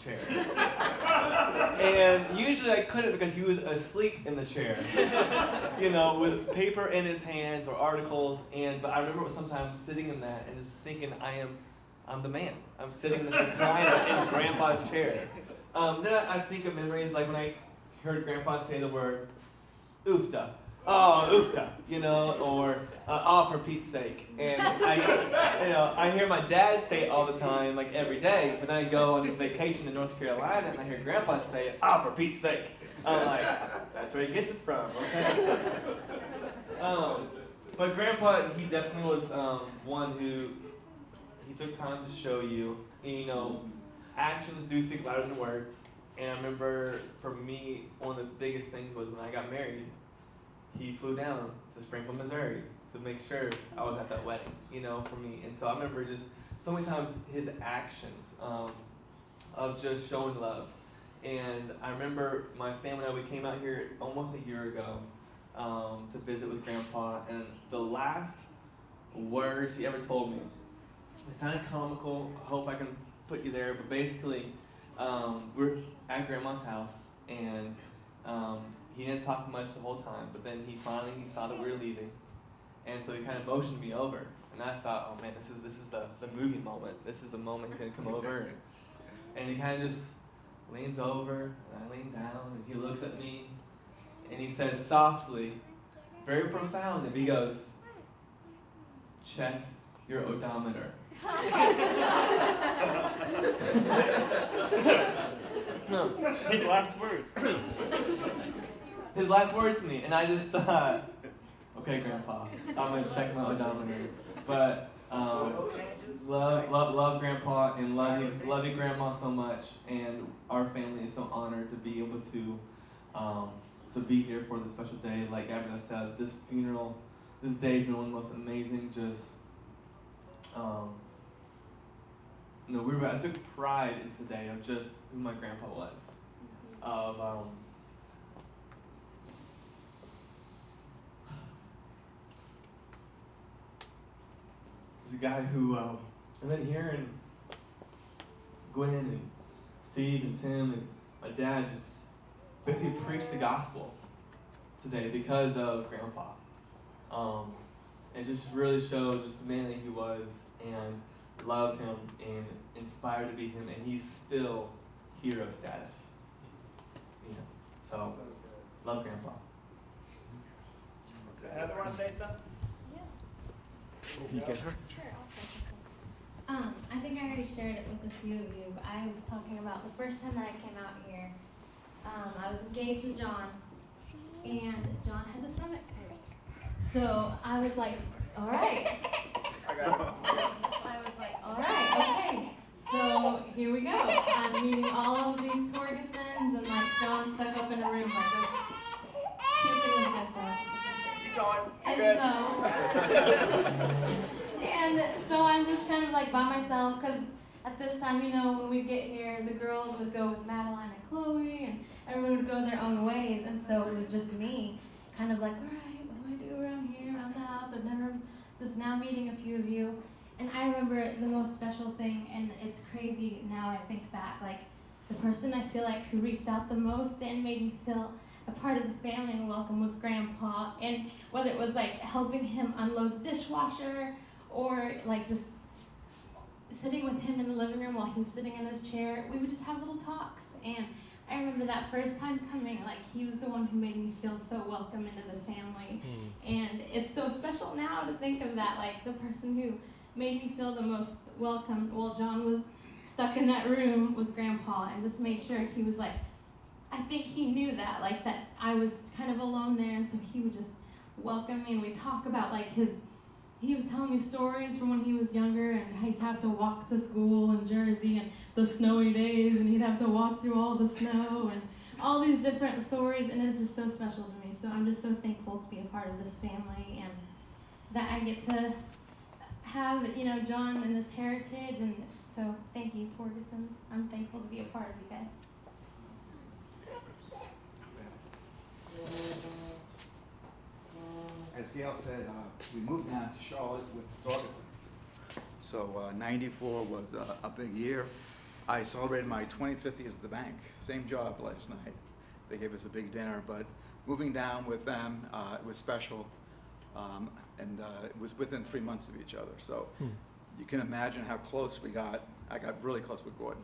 chair. And usually I couldn't because he was asleep in the chair, with paper in his hands or articles. But I remember sometimes sitting in that and just thinking, I'm the man. I'm sitting in this recliner in Grandpa's chair. Then I think of memories like when I heard Grandpa say the word oofta. Oh, oofta, or oh, for Pete's sake. And I hear my dad say it all the time, like every day, but then I go on vacation in North Carolina and I hear Grandpa say it, oh, for Pete's sake. I'm like, that's where he gets it from, okay? But Grandpa, he definitely was one who, he took time to show you, actions do speak louder than words. And I remember, for me, one of the biggest things was when I got married, he flew down to Springfield, Missouri to make sure I was at that wedding, for me. And so I remember just so many times his actions of just showing love. And I remember my family and I, we came out here almost a year ago to visit with Grandpa. And the last words he ever told me, it's kind of comical. I hope I can put you there. But basically, we're at Grandma's house and he didn't talk much the whole time, but then he saw that we were leaving, and so he kind of motioned me over, and I thought, oh man, this is the movie moment. This is the moment he's gonna come over, and he kind of just leans over, and I lean down, and he looks at me, and he says softly, very profoundly, he goes, check your odometer. No, His last words. His last words to me, and I just thought, okay, Grandpa, I'm gonna check my odometer. But love Grandpa and love you Grandma so much, and our family is so honored to be able to be here for this special day. Like Gabrielle said, this day has been one of the most amazing. I took pride in today of just who my grandpa was, of he's a guy who, and then hearing Gwen and Steve and Tim and my dad just basically preach the gospel today because of Grandpa, and just really show just the man that he was and love him and inspired to be him, and he's still hero status. So love Grandpa. Heather, want to say something? Yeah. You get her? Sure, I'll say something. I think I already shared it with a few of you, but I was talking about the first time that I came out here. I was engaged to John, and John had the stomach hurt. So I was like, all right. I was like, all right, okay. So here we go. I'm meeting all of these Torgesons, and like John stuck up in a room like this, puking his guts out. Keep going. And so I'm just kind of like by myself, because at this time, when we get here, the girls would go with Madeline and Chloe, and everyone would go their own ways, and so it was just me, kind of like, all right, what do I do around here, around the house? I've never, just now meeting a few of you, and I remember the most special thing, and it's crazy now I think back, like, the person I feel like who reached out the most and made me feel a part of the family and welcome was Grandpa, and whether it was like helping him unload the dishwasher, or like just sitting with him in the living room while he was sitting in his chair, we would just have little talks. And I remember that first time coming, like he was the one who made me feel so welcome into the family. And it's so special now to think of that, like the person who made me feel the most welcomed while John was stuck in that room was Grandpa, and just made sure he was like, I think he knew that, like that I was kind of alone there, and so he would just welcome me, and we talk about like he was telling me stories from when he was younger, and he'd have to walk to school in Jersey and the snowy days, and he'd have to walk through all the snow and all these different stories, and it's just so special to me. So I'm just so thankful to be a part of this family, and that I get to have, John and this heritage, and so thank you, Torgesons. I'm thankful to be a part of you guys. As Gail said, we moved down to Charlotte with the Torgesons. So 94 was a big year. I celebrated my 25th years at the bank. Same job last night. They gave us a big dinner, but moving down with them, it was special. And it was within 3 months of each other. So you can imagine how close we got. I got really close with Gordon.